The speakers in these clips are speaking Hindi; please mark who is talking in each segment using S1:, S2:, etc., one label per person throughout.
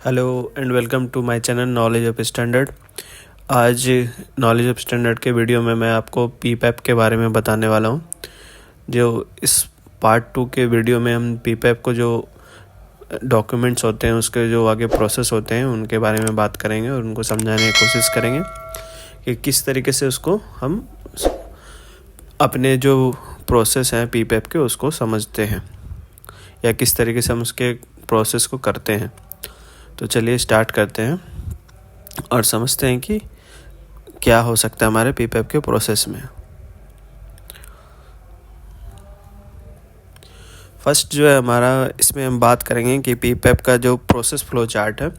S1: Hello and welcome to my channel knowledge of standard. आज नॉलेज ऑफ स्टैंडर्ड के वीडियो में मैं आपको पीपैप के बारे में बताने वाला हूँ। जो इस पार्ट 2 के वीडियो में हम पीपैप को जो डॉक्यूमेंट्स होते हैं उसके जो आगे प्रोसेस होते हैं उनके बारे में बात करेंगे और उनको समझाने की कोशिश करेंगे कि किस तरीके से उसको हम अपने जो प्रोसेस हैं पीपैप के उसको समझते हैं या किस तरीके से हम उसके प्रोसेस को करते हैं। तो चलिए स्टार्ट करते हैं और समझते हैं कि क्या हो सकता है हमारे पीपैप के प्रोसेस में। फर्स्ट जो है हमारा, इसमें हम बात करेंगे कि पीपैप का जो प्रोसेस फ्लो चार्ट है।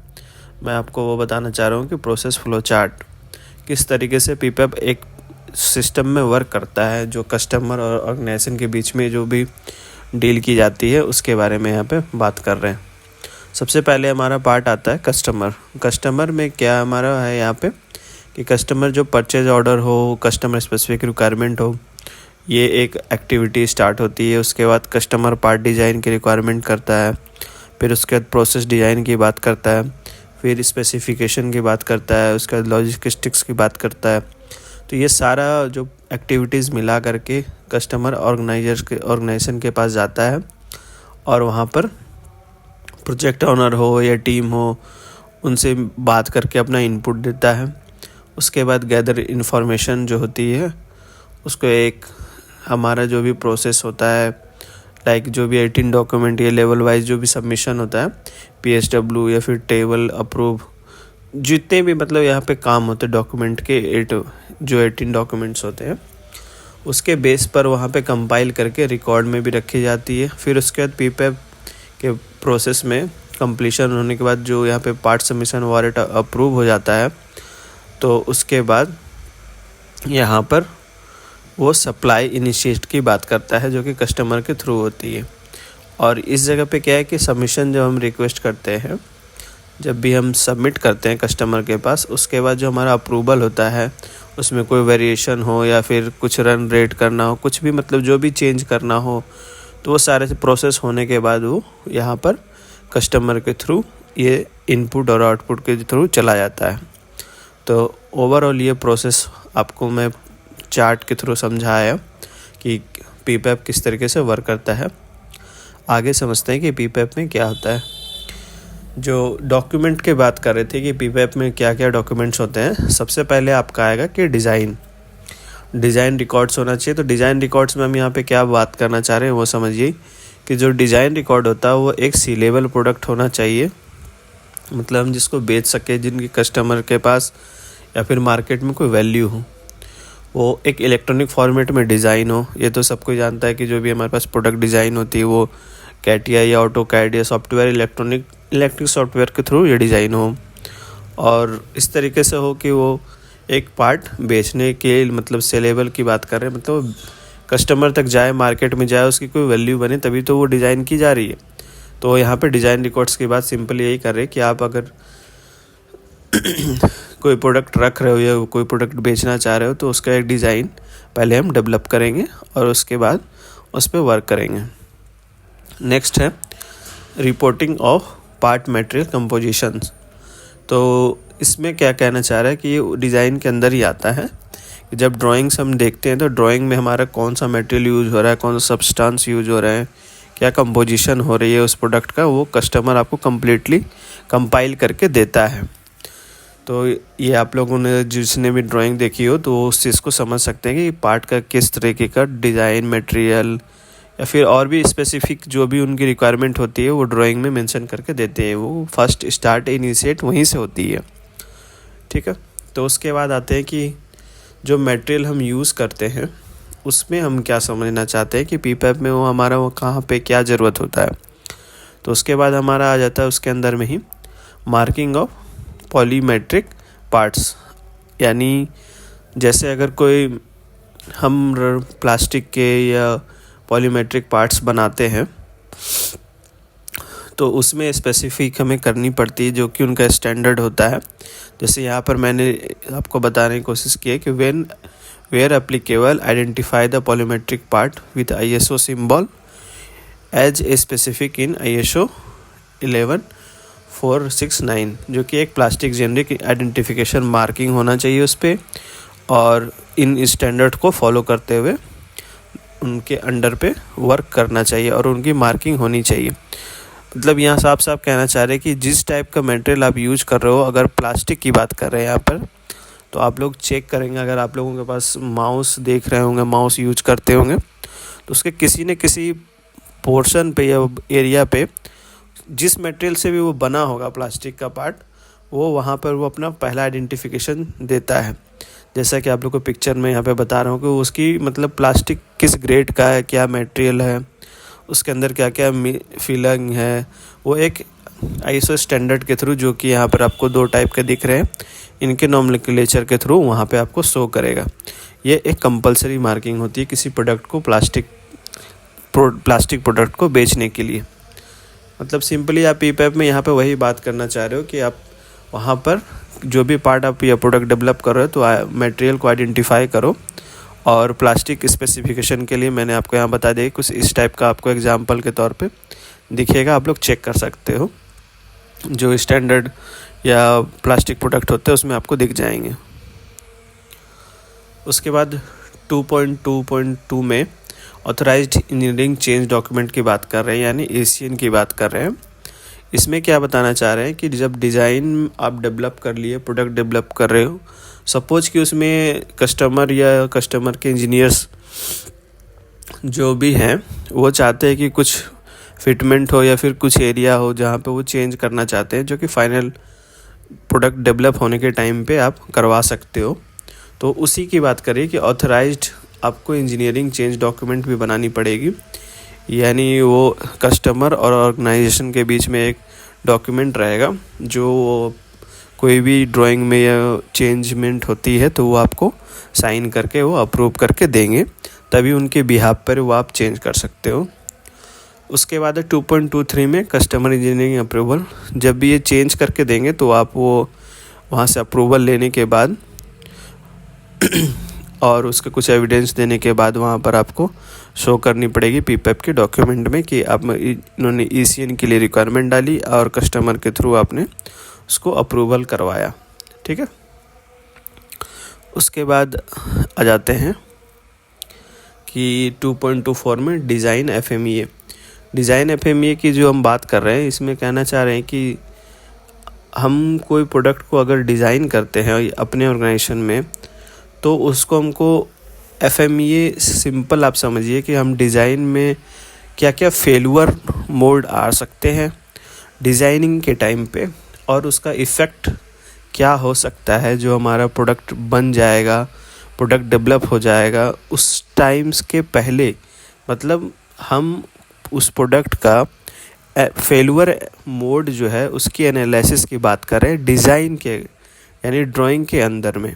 S1: मैं आपको वो बताना चाह रहा हूँ कि प्रोसेस फ्लो चार्ट किस तरीके से पीपैप एक सिस्टम में वर्क करता है, जो कस्टमर और ऑर्गेनाइजेशन के बीच में जो भी डील की जाती है उसके बारे में यहाँ पे बात कर रहे हैं। सबसे पहले हमारा पार्ट आता है कस्टमर। कस्टमर में क्या हमारा है यहाँ पे कि कस्टमर जो परचेज ऑर्डर हो, कस्टमर स्पेसिफिक रिक्वायरमेंट हो, ये एक एक्टिविटी स्टार्ट होती है। उसके बाद कस्टमर पार्ट डिज़ाइन की रिक्वायरमेंट करता है, फिर उसके बाद प्रोसेस डिज़ाइन की बात करता है, फिर स्पेसिफिकेशन की बात करता है, उसके बाद लॉजिस्टिक्स की बात करता है। तो ये सारा जो एक्टिविटीज़ मिला करके कस्टमर ऑर्गेनाइजेशन के पास जाता है और वहाँ पर प्रोजेक्ट ओनर हो या टीम हो उनसे बात करके अपना इनपुट देता है। उसके बाद गैदर इन्फॉर्मेशन जो होती है उसको एक हमारा जो भी प्रोसेस होता है, लाइक जो भी 18 डॉक्यूमेंट या लेवल वाइज जो भी सबमिशन होता है, PSW या फिर टेबल अप्रूव, जितने भी मतलब यहाँ पे काम होते हैं डॉक्यूमेंट के जो 18 डॉक्यूमेंट्स होते हैं उसके बेस पर वहाँ पे कंपाइल करके रिकॉर्ड में भी रखी जाती है। फिर उसके बाद पीपैप के प्रोसेस में कंप्लीशन होने के बाद जो यहाँ पे पार्ट सबमिशन वारंट अप्रूव हो जाता है, तो उसके बाद यहाँ पर वो सप्लाई इनिशिएट की बात करता है जो कि कस्टमर के थ्रू होती है। और इस जगह पे क्या है कि सबमिशन जब हम रिक्वेस्ट करते हैं, जब भी हम सबमिट करते हैं कस्टमर के पास, उसके बाद जो हमारा अप्रूवल होता है उसमें कोई वेरिएशन हो या फिर कुछ रन रेट करना हो, कुछ भी मतलब जो भी चेंज करना हो, तो वो सारे प्रोसेस होने के बाद वो यहाँ पर कस्टमर के थ्रू ये इनपुट और आउटपुट के थ्रू चला जाता है। तो ओवरऑल ये प्रोसेस आपको मैं चार्ट के थ्रू समझाया कि पीपैप किस तरीके से वर्क करता है। आगे समझते हैं कि पीपैप में क्या होता है। जो डॉक्यूमेंट की बात कर रहे थे कि पीपैप में क्या क्या डॉक्यूमेंट्स होते हैं, सबसे पहले आपका आएगा कि डिज़ाइन रिकॉर्ड्स होना चाहिए। तो डिज़ाइन रिकॉर्ड्स में हम यहाँ पे क्या बात करना चाह रहे हैं वो समझिए कि जो डिज़ाइन रिकॉर्ड होता है वो एक सी लेवल प्रोडक्ट होना चाहिए, मतलब हम जिसको बेच सके, जिनके कस्टमर के पास या फिर मार्केट में कोई वैल्यू हो। वो एक इलेक्ट्रॉनिक फॉर्मेट में डिज़ाइन हो। ये तो सब कोई जानता है कि जो भी हमारे पास प्रोडक्ट डिज़ाइन होती है वो कैटिया या ऑटोकैड या सॉफ्टवेयर इलेक्ट्रिक सॉफ्टवेयर के थ्रू ये डिज़ाइन हो, और इस तरीके से हो कि वो एक पार्ट बेचने के मतलब सेलेबल की बात कर रहे हैं, मतलब कस्टमर तक जाए, मार्केट में जाए, उसकी कोई वैल्यू बने, तभी तो वो डिज़ाइन की जा रही है। तो यहाँ पे डिज़ाइन रिकॉर्ड्स की बात सिंपल यही कर रहे हैं कि आप अगर कोई प्रोडक्ट रख रहे हो या कोई प्रोडक्ट बेचना चाह रहे हो तो उसका एक डिज़ाइन पहले हम डेवलप करेंगे और उसके बाद उस पर वर्क करेंगे। नेक्स्ट है reporting of part material compositions. तो इसमें क्या कहना चाह रहा है कि ये डिज़ाइन के अंदर ही आता है। जब ड्राइंग्स हम देखते हैं तो ड्राइंग में हमारा कौन सा मटेरियल यूज़ हो रहा है, कौन सा सब्सटेंस यूज़ हो रहा है, क्या कंपोजिशन हो रही है उस प्रोडक्ट का, वो कस्टमर आपको कम्प्लीटली कंपाइल करके देता है। तो ये आप लोगों ने जिसने भी ड्राइंग देखी हो तो उस चीज़ को समझ सकते हैं कि पार्ट का किस तरीके का डिज़ाइन मटेरियल या फिर और भी स्पेसिफिक जो भी उनकी रिक्वायरमेंट होती है वो ड्राइंग में मेंशन करके देते हैं। वो फर्स्ट स्टार्ट इनिशिएट वहीं से होती है, ठीक है। तो उसके बाद आते हैं कि जो मटेरियल हम यूज़ करते हैं उसमें हम क्या समझना चाहते हैं कि पीपैप में वो हमारा वो कहाँ पे क्या ज़रूरत होता है। तो उसके बाद हमारा आ जाता है उसके अंदर में ही मार्किंग ऑफ पॉलीमेट्रिक पार्ट्स, यानी जैसे अगर कोई हम प्लास्टिक के या पॉलीमेट्रिक पार्ट्स बनाते हैं तो उसमें स्पेसिफिक हमें करनी पड़ती है जो कि उनका स्टैंडर्ड होता है। जैसे यहाँ पर मैंने आपको बताने की कोशिश की है कि where applicable identify the polymetric part with ISO symbol as a specific in ISO 11 469 जो कि एक प्लास्टिक जेनरिक आइडेंटिफिकेशन मार्किंग होना चाहिए उस पर, और इन स्टैंडर्ड को फॉलो करते हुए उनके अंडर पे वर्क करना चाहिए और उनकी मार्किंग होनी चाहिए। मतलब यहाँ साफ साफ कहना चाह रहे हैं कि जिस टाइप का मटेरियल आप यूज कर रहे हो, अगर प्लास्टिक की बात कर रहे हैं यहाँ पर, तो आप लोग चेक करेंगे, अगर आप लोगों के पास माउस देख रहे होंगे, माउस यूज करते होंगे, तो उसके किसी न किसी पोर्शन पे या एरिया पे जिस मटेरियल से भी वो बना होगा प्लास्टिक का पार्ट, वो वहाँ पर वो अपना पहला आइडेंटिफिकेशन देता है। जैसा कि आप लोग को पिक्चर में यहाँ पे बता रहा हूँ कि उसकी मतलब प्लास्टिक किस ग्रेड का है, क्या मटेरियल है, उसके अंदर क्या क्या फिलिंग है, वो एक आईएसओ स्टैंडर्ड के थ्रू, जो कि यहाँ पर आपको 2 टाइप के दिख रहे हैं, इनके नॉमेनक्लेचर के थ्रू वहाँ पे आपको शो करेगा। ये एक कंपलसरी मार्किंग होती है किसी प्रोडक्ट को, प्लास्टिक प्रोडक्ट को बेचने के लिए। मतलब सिंपली आप पीपैप में यहाँ पे वही बात करना चाह रहे हो कि आप वहाँ पर जो भी पार्ट आप या प्रोडक्ट डेवलप कर रहे हो, तो मटेरियल को आइडेंटिफाई करो। और प्लास्टिक स्पेसिफिकेशन के लिए मैंने आपको यहाँ बता दिया, कुछ इस टाइप का आपको एग्जांपल के तौर पे दिखेगा, आप लोग चेक कर सकते हो। जो स्टैंडर्ड या प्लास्टिक प्रोडक्ट होते हैं उसमें आपको दिख जाएंगे। उसके बाद 2.2.2 में ऑथराइज्ड इंजीनियरिंग चेंज डॉक्यूमेंट की बात कर रहे हैं, यानी एसीएन की बात कर रहे हैं। इसमें क्या बताना चाह रहे हैं कि जब डिज़ाइन आप डेवलप कर लिए, प्रोडक्ट डेवलप कर रहे हो, सपोज कि उसमें कस्टमर या कस्टमर के इंजीनियर्स जो भी हैं वो चाहते हैं कि कुछ फिटमेंट हो या फिर कुछ एरिया हो जहाँ पे वो चेंज करना चाहते हैं, जो कि फाइनल प्रोडक्ट डेवलप होने के टाइम पे आप करवा सकते हो। तो उसी की बात करें कि ऑथराइज्ड आपको इंजीनियरिंग चेंज डॉक्यूमेंट भी बनानी पड़ेगी, यानी वो कस्टमर और ऑर्गेनाइजेशन के बीच में एक डॉक्यूमेंट रहेगा, जो कोई भी ड्राइंग में या चेंजमेंट होती है तो वो आपको साइन करके वो अप्रूव करके देंगे, तभी उनके बिहाफ पर वो आप चेंज कर सकते हो। उसके बाद 2.23 में कस्टमर इंजीनियरिंग अप्रूवल, जब भी ये चेंज करके देंगे तो आप वो वहाँ से अप्रूवल लेने के बाद और उसके कुछ एविडेंस देने के बाद वहाँ पर आपको शो करनी पड़ेगी पीपैप के डॉक्यूमेंट में कि आप इन्होंने ईसीएन के लिए रिक्वायरमेंट डाली और कस्टमर के थ्रू आपने उसको अप्रूवल करवाया। ठीक है, उसके बाद आ जाते हैं कि 2.24 में डिज़ाइन एफएमईए की जो हम बात कर रहे हैं, इसमें कहना चाह रहे हैं कि हम कोई प्रोडक्ट को अगर डिज़ाइन करते हैं अपने ऑर्गेनाइजेशन में, तो उसको हमको एफएमईए सिंपल आप समझिए कि हम डिज़ाइन में क्या क्या फेल्यूर मोड आ सकते हैं डिज़ाइनिंग के टाइम पे, और उसका इफ़ेक्ट क्या हो सकता है जो हमारा प्रोडक्ट बन जाएगा, प्रोडक्ट डेवलप हो जाएगा उस टाइम्स के पहले। मतलब हम उस प्रोडक्ट का फेल्यूर मोड जो है उसकी एनालिसिस की बात करें डिज़ाइन के, यानी ड्राइंग के अंदर में,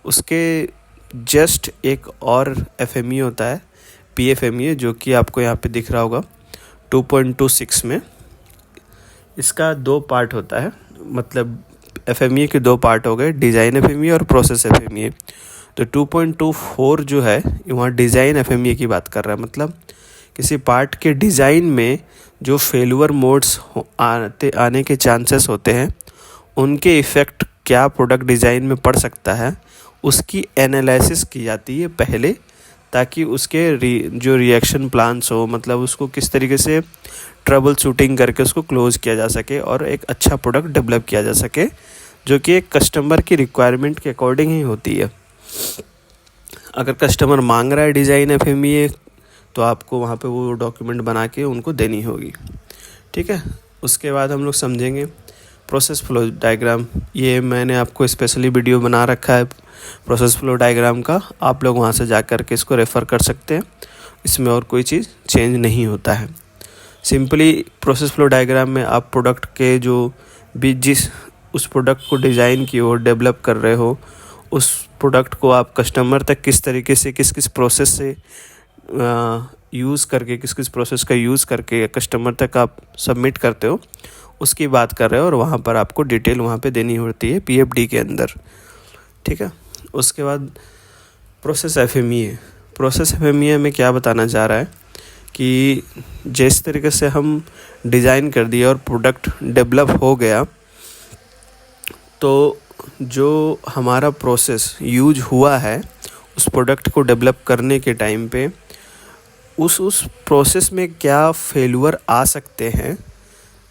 S1: उसके जस्ट एक और एफएमईए होता है पीएफएमईए, जो कि आपको यहाँ पे दिख रहा होगा 2.26 में। इसका 2 पार्ट होता है, मतलब एफएमईए के 2 पार्ट हो गए, डिज़ाइन एफएमईए और प्रोसेस एफएमईए। तो 2.24 जो है वहाँ डिज़ाइन एफएमईए की बात कर रहा है, मतलब किसी पार्ट के डिज़ाइन में जो फेल्यूर मोड्स आने के चांसेस होते हैं, उनके इफ़ेक्ट क्या प्रोडक्ट डिज़ाइन में पड़ सकता है, उसकी एनालिसिस की जाती है पहले, ताकि उसके जो रिएक्शन प्लान्स हो, मतलब उसको किस तरीके से ट्रबल शूटिंग करके उसको क्लोज किया जा सके और एक अच्छा प्रोडक्ट डेवलप किया जा सके, जो कि एक कस्टमर की रिक्वायरमेंट के अकॉर्डिंग ही होती है। अगर कस्टमर मांग रहा है डिज़ाइन एफएमईए, तो आपको वहाँ पे वो डॉक्यूमेंट बना के उनको देनी होगी। ठीक है, उसके बाद हम लोग समझेंगे प्रोसेस फ्लो डायग्राम। ये मैंने आपको स्पेशली वीडियो बना रखा है प्रोसेस फ्लो डायग्राम का, आप लोग वहाँ से जा कर के इसको रेफ़र कर सकते हैं। इसमें और कोई चीज़ चेंज नहीं होता है। सिंपली प्रोसेस फ्लो डायग्राम में आप प्रोडक्ट के जो भी जिस उस प्रोडक्ट को डिज़ाइन की हो, डेवलप कर रहे हो, उस प्रोडक्ट को आप कस्टमर तक किस तरीके से किस किस प्रोसेस से यूज़ करके, किस किस प्रोसेस का यूज़ करके कस्टमर तक आप सबमिट करते हो, उसकी बात कर रहे हो, और वहाँ पर आपको डिटेल वहाँ पे देनी होती है पीएफडी के अंदर। ठीक है, उसके बाद प्रोसेस एफएमईए में क्या बताना चाह रहा है कि जिस तरीके से हम डिज़ाइन कर दिया और प्रोडक्ट डेवलप हो गया, तो जो हमारा प्रोसेस यूज हुआ है उस प्रोडक्ट को डेवलप करने के टाइम पे उस प्रोसेस में क्या फेल्यूर आ सकते हैं।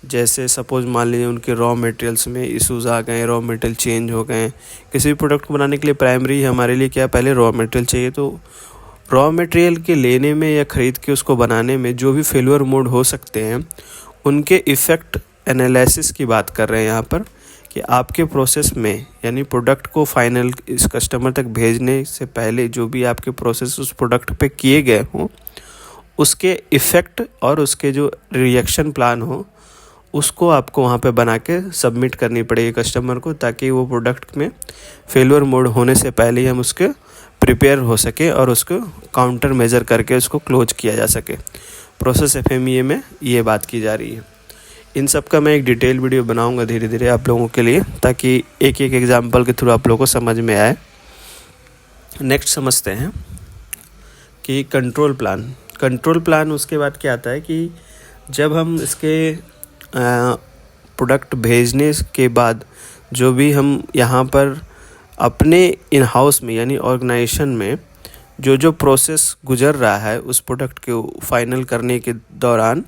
S1: जैसे सपोज़ मान लीजिए उनके रॉ मटेरियल्स में इश्यूज़ आ गए, रॉ मटेरियल चेंज हो गए। किसी भी प्रोडक्ट को बनाने के लिए प्राइमरी हमारे लिए क्या, पहले रॉ मटेरियल चाहिए। तो रॉ मटेरियल के लेने में या ख़रीद के उसको बनाने में जो भी फेल्यूर मोड हो सकते हैं, उनके इफ़ेक्ट एनालिसिस की बात कर रहे हैं यहाँ पर, कि आपके प्रोसेस में यानी प्रोडक्ट को फाइनल इस कस्टमर तक भेजने से पहले जो भी आपके प्रोसेस उस प्रोडक्ट पे किए गए हों, उसके इफ़ेक्ट और उसके जो रिएक्शन प्लान हो उसको आपको वहाँ पे बना के सबमिट करनी पड़ेगी कस्टमर को, ताकि वो प्रोडक्ट में फेल्यूर मोड होने से पहले ही हम उसके प्रिपेयर हो सके और उसको काउंटर मेजर करके उसको क्लोज किया जा सके। प्रोसेस FMEA में ये बात की जा रही है। इन सब का मैं एक डिटेल वीडियो बनाऊंगा धीरे धीरे आप लोगों के लिए, ताकि एक एक एग्जांपल के थ्रू आप लोगों को समझ में आए। नेक्स्ट समझते हैं कि कंट्रोल प्लान। उसके बाद क्या आता है कि जब हम इसके प्रोडक्ट भेजने के बाद जो भी हम यहाँ पर अपने इन हाउस में यानी ऑर्गेनाइजेशन में जो प्रोसेस गुजर रहा है उस प्रोडक्ट के फाइनल करने के दौरान,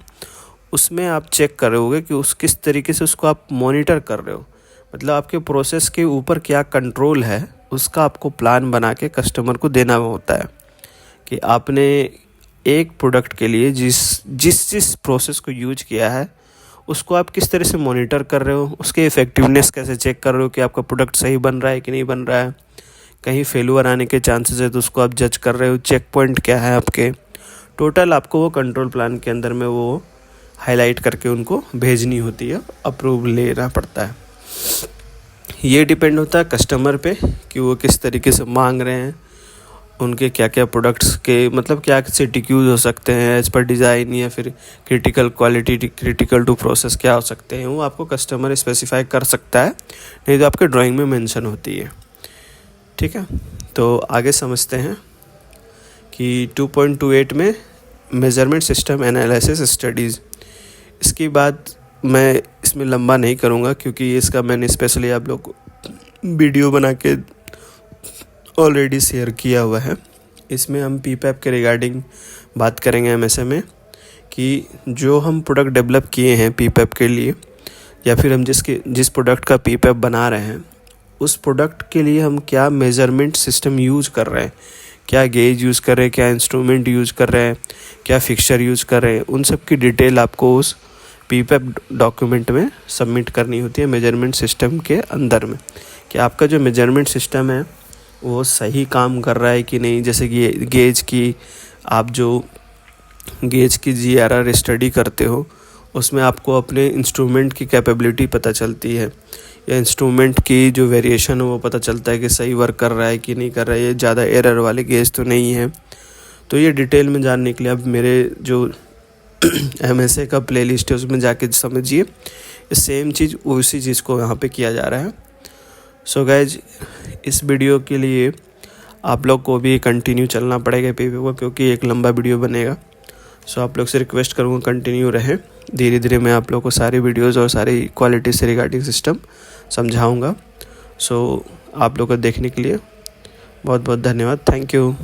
S1: उसमें आप चेक कर रहे होगे कि उस किस तरीके से उसको आप मॉनिटर कर रहे हो। मतलब आपके प्रोसेस के ऊपर क्या कंट्रोल है, उसका आपको प्लान बना के कस्टमर को देना होता है कि आपने एक प्रोडक्ट के लिए जिस प्रोसेस को यूज किया है उसको आप किस तरह से मॉनिटर कर रहे हो, उसके इफ़ेक्टिवनेस कैसे चेक कर रहे हो कि आपका प्रोडक्ट सही बन रहा है कि नहीं बन रहा है, कहीं फेल्यूर आने के चांसेस है तो उसको आप जज कर रहे हो, चेक पॉइंट क्या है आपके। टोटल आपको वो कंट्रोल प्लान के अंदर में वो हाईलाइट करके उनको भेजनी होती है, अप्रूव लेना पड़ता है। ये डिपेंड होता है कस्टमर पे कि वो किस तरीके से मांग रहे हैं, उनके क्या क्या प्रोडक्ट्स के मतलब क्या से टिक्यूज हो सकते हैं एज पर डिज़ाइन, या फिर critical quality critical to process क्या हो सकते हैं, वो आपको कस्टमर स्पेसिफाई कर सकता है, नहीं तो आपके ड्राइंग में मेंशन होती है। ठीक है, तो आगे समझते हैं कि 2.28 में मेजरमेंट सिस्टम एनालिसिस स्टडीज़। इसकी बात मैं इसमें लंबा नहीं करूँगा क्योंकि इसका मैंने स्पेशली आप लोग को वीडियो बना के ऑलरेडी शेयर किया हुआ है। इसमें हम PPAP के रिगार्डिंग बात करेंगे MSA में, कि जो हम प्रोडक्ट डेवलप किए हैं PPAP के लिए, या फिर हम जिस प्रोडक्ट का PPAP बना रहे हैं उस प्रोडक्ट के लिए हम क्या मेज़रमेंट सिस्टम यूज़ कर रहे हैं, क्या गेज यूज़ कर रहे हैं, क्या इंस्ट्रूमेंट यूज़ कर रहे हैं, क्या फिक्सचर यूज़ कर रहे हैं, उन सब की डिटेल आपको उस PPAP डॉक्यूमेंट में सबमिट करनी होती है मेजरमेंट सिस्टम के अंदर में, कि आपका जो मेजरमेंट सिस्टम है वो सही काम कर रहा है कि नहीं। जैसे कि गेज की आप जो गेज की GRR स्टडी करते हो उसमें आपको अपने इंस्ट्रूमेंट की कैपेबिलिटी पता चलती है, या इंस्ट्रूमेंट की जो वेरिएशन है वो पता चलता है कि सही वर्क कर रहा है कि नहीं कर रहा है, ये ज़्यादा एरर वाले गेज तो नहीं है। तो ये डिटेल में जानने के लिए अब मेरे जो MSA का प्लेलिस्ट है उसमें जाके समझिए, सेम चीज़ उसी चीज़ को यहाँ पे किया जा रहा है। सो गाइज, इस वीडियो के लिए आप लोग को भी कंटिन्यू चलना पड़ेगा PPAP को, क्योंकि एक लंबा वीडियो बनेगा। सो आप लोग से रिक्वेस्ट करूँगा कंटिन्यू रहे, धीरे धीरे मैं आप लोग को सारी वीडियोस और सारी क्वालिटी से रिगार्डिंग सिस्टम समझाऊँगा। सो आप लोग को देखने के लिए बहुत बहुत धन्यवाद। Thank you.